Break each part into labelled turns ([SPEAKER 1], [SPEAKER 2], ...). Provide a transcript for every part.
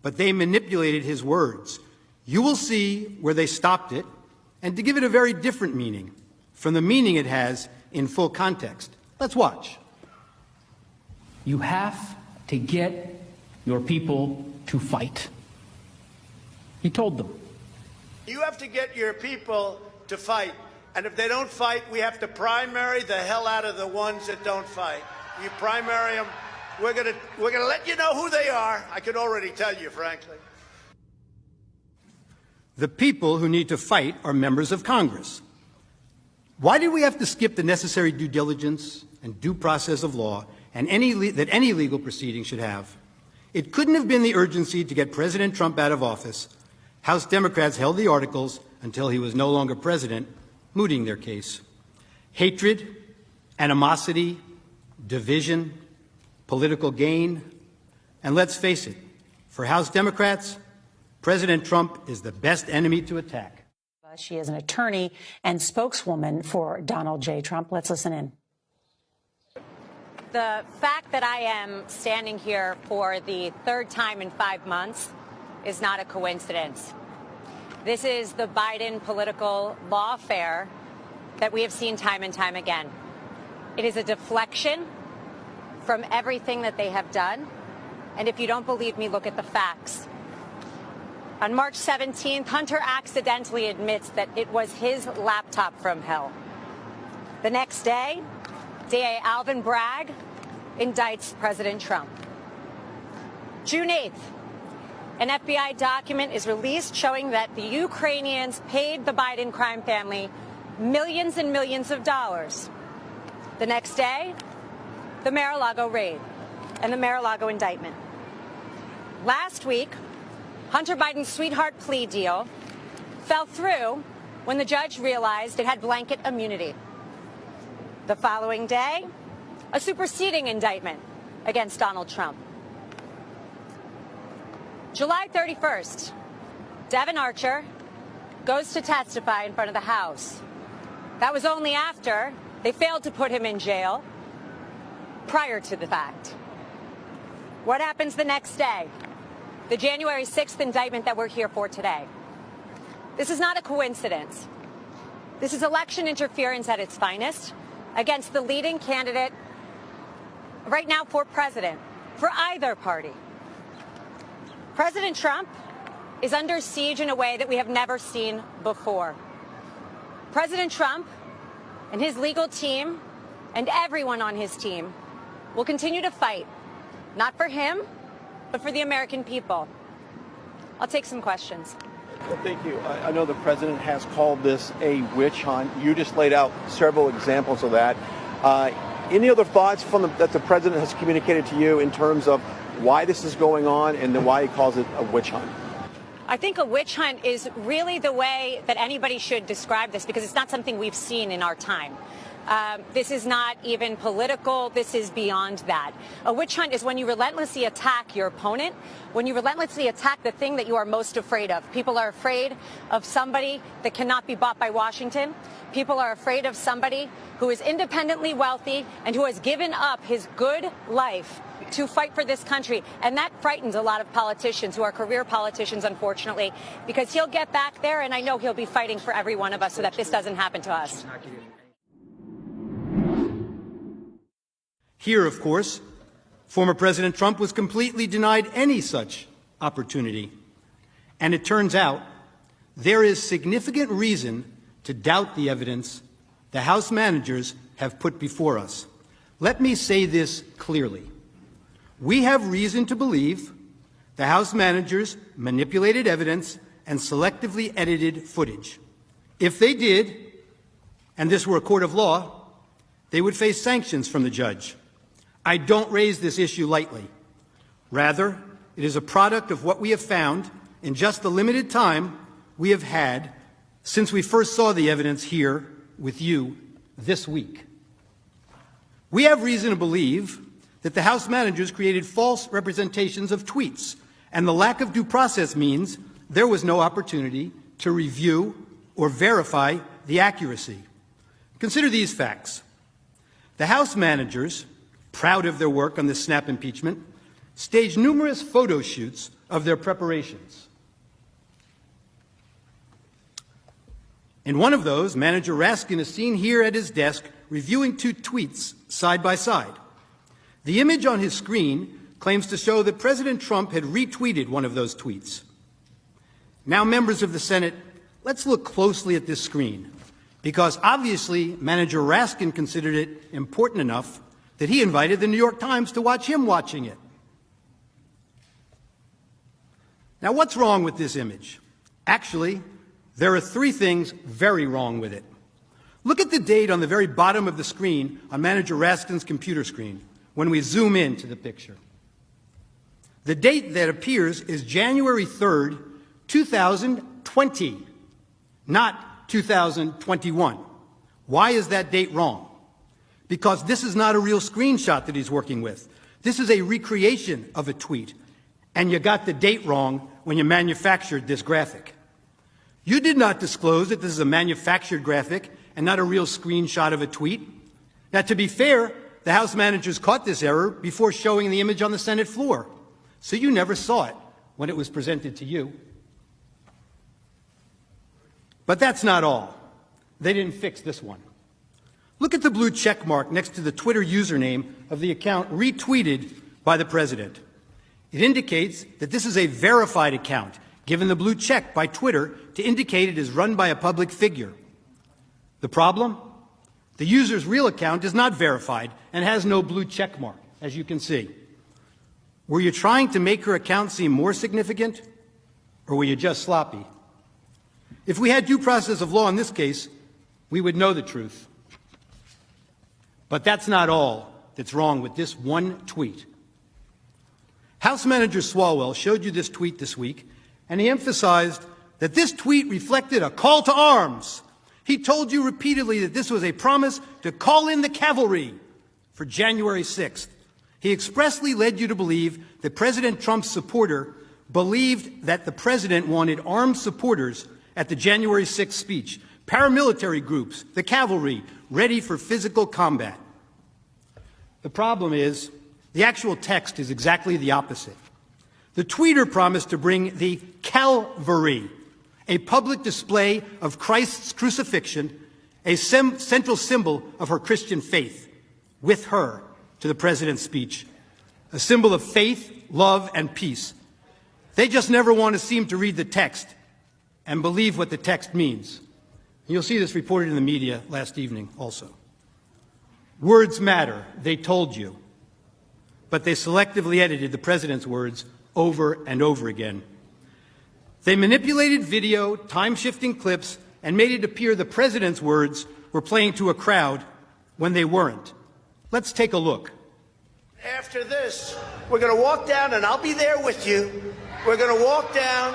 [SPEAKER 1] but they manipulated his words. You will see where they stopped it, and to give it a very different meaning from the meaning it has in full context. Let's watch.
[SPEAKER 2] You have to get your people to fight. He told them.
[SPEAKER 3] You have to get your people to fight. And if they don't fight, we have to primary the hell out of the ones that don't fight. You primary them, we're gonna let you know who they are. I can already tell you, frankly.
[SPEAKER 1] The people who need to fight are members of Congress. Why did we have to skip the necessary due diligence and due process of law and that any legal proceeding should have? It couldn't have been the urgency to get President Trump out of office. House Democrats held the articles until he was no longer president, mooting their case. Hatred, animosity, division, political gain, and let's face it, for House Democrats, President Trump is the best enemy to attack.
[SPEAKER 4] She is an attorney and spokeswoman for Donald J. Trump. Let's listen in.
[SPEAKER 5] The fact that I am standing here for the third time in 5 months is not a coincidence. This is the Biden political lawfare that we have seen time and time again. It is a deflection from everything that they have done. And if you don't believe me, look at the facts. On March 17th, Hunter accidentally admits that it was his laptop from hell. The next day, DA Alvin Bragg indicts President Trump. June 8th, an FBI document is released showing that the Ukrainians paid the Biden crime family millions and millions of dollars. The next day, the Mar-a-Lago raid and the Mar-a-Lago indictment. Last week, Hunter Biden's sweetheart plea deal fell through when the judge realized it had blanket immunity. The following day, a superseding indictment against Donald Trump. July 31st, Devin Archer goes to testify in front of the House. That was only after they failed to put him in jail prior to the fact. What happens the next day? The January 6th indictment that we're here for today. This is not a coincidence. This is election interference at its finest against the leading candidate right now for president, for either party. President Trump is under siege in a way that we have never seen before. President Trump and his legal team and everyone on his team will continue to fight, not for him, but for the American people. I'll take some questions.
[SPEAKER 6] Well, thank you. I know the president has called this a witch hunt. You just laid out several examples of that. Any other thoughts that the president has communicated to you in terms of why this is going on and then why he calls it a witch hunt?
[SPEAKER 5] I think a witch hunt is really the way that anybody should describe this, because it's not something we've seen in our time. This is not even political. This is beyond that. A witch hunt is when you relentlessly attack your opponent, when you relentlessly attack the thing that you are most afraid of. People are afraid of somebody that cannot be bought by Washington. People are afraid of somebody who is independently wealthy and who has given up his good life to fight for this country. And that frightens a lot of politicians who are career politicians, unfortunately, because he'll get back there, and I know he'll be fighting for every one of us so that this doesn't happen to us.
[SPEAKER 1] Here, of course, former President Trump was completely denied any such opportunity. And it turns out there is significant reason to doubt the evidence the House managers have put before us. Let me say this clearly. We have reason to believe the House managers manipulated evidence and selectively edited footage. If they did, and this were a court of law, they would face sanctions from the judge. I don't raise this issue lightly. Rather, it is a product of what we have found in just the limited time we have had since we first saw the evidence here with you this week. We have reason to believe that the House managers created false representations of tweets, and the lack of due process means there was no opportunity to review or verify the accuracy. Consider these facts. The House managers, proud of their work on the snap impeachment, staged numerous photo shoots of their preparations. In one of those, Manager Raskin is seen here at his desk reviewing two tweets side by side. The image on his screen claims to show that President Trump had retweeted one of those tweets. Now, members of the Senate, let's look closely at this screen, because obviously Manager Raskin considered it important enough that he invited the New York Times to watch him watching it. Now, what's wrong with this image? Actually, there are three things very wrong with it. Look at the date on the very bottom of the screen on Manager Raskin's computer screen when we zoom in to the picture. The date that appears is January 3rd, 2020, not 2021. Why is that date wrong? Because this is not a real screenshot that he's working with. This is a recreation of a tweet, and you got the date wrong when you manufactured this graphic. You did not disclose that this is a manufactured graphic and not a real screenshot of a tweet. Now, to be fair, the House managers caught this error before showing the image on the Senate floor, so you never saw it when it was presented to you. But that's not all. They didn't fix this one. Look at the blue check mark next to the Twitter username of the account retweeted by the president. It indicates that this is a verified account, given the blue check by Twitter to indicate it is run by a public figure. The problem? The user's real account is not verified and has no blue check mark, as you can see. Were you trying to make her account seem more significant, or were you just sloppy? If we had due process of law in this case, we would know the truth. But that's not all that's wrong with this one tweet. House Manager Swalwell showed you this tweet this week, and he emphasized that this tweet reflected a call to arms. He told you repeatedly that this was a promise to call in the cavalry for January 6th. He expressly led you to believe that President Trump's supporter believed that the president wanted armed supporters at the January 6th speech, paramilitary groups, the cavalry, ready for physical combat. The problem is, the actual text is exactly the opposite. The tweeter promised to bring the Calvary, a public display of Christ's crucifixion, a central symbol of her Christian faith, with her to the president's speech, a symbol of faith, love, and peace. They just never want to seem to read the text and believe what the text means. You'll see this reported in the media last evening also. Words matter, they told you, but they selectively edited the president's words over and over again. They manipulated video, time-shifting clips, and made it appear the president's words were playing to a crowd when they weren't. Let's take a look.
[SPEAKER 3] After this, we're going to walk down, and I'll be there with you. We're going to walk down.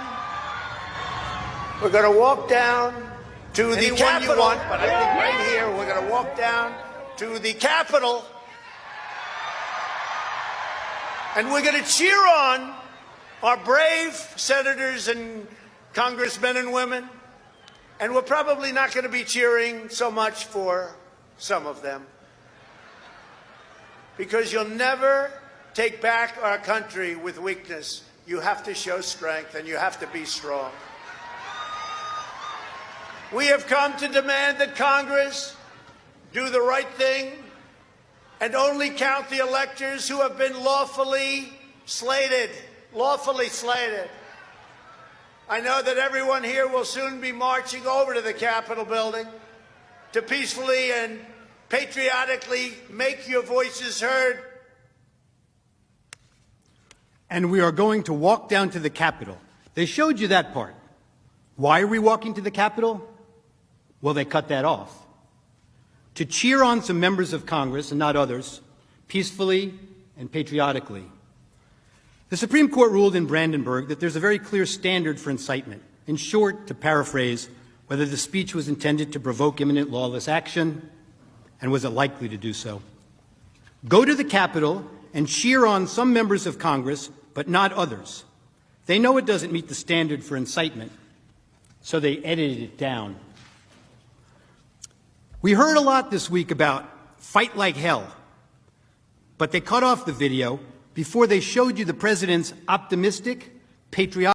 [SPEAKER 3] We're going to walk down to the Capitol. But I think right here, we're going to walk down to the Capitol, and we're going to cheer on our brave senators and congressmen and women, and we're probably not going to be cheering so much for some of them, because you'll never take back our country with weakness. You have to show strength, and you have to be strong. We have come to demand that Congress do the right thing and only count the electors who have been lawfully slated. Lawfully slated. I know that everyone here will soon be marching over to the Capitol building to peacefully and patriotically make your voices heard.
[SPEAKER 1] And we are going to walk down to the Capitol. They showed you that part. Why are we walking to the Capitol? Well, they cut that off. To cheer on some members of Congress and not others, peacefully and patriotically. The Supreme Court ruled in Brandenburg that there's a very clear standard for incitement. In short, to paraphrase, whether the speech was intended to provoke imminent lawless action, and was it likely to do so. Go to the Capitol and cheer on some members of Congress, but not others. They know it doesn't meet the standard for incitement, so they edited it down. We heard a lot this week about fight like hell, but they cut off the video before they showed you the president's optimistic, patriotic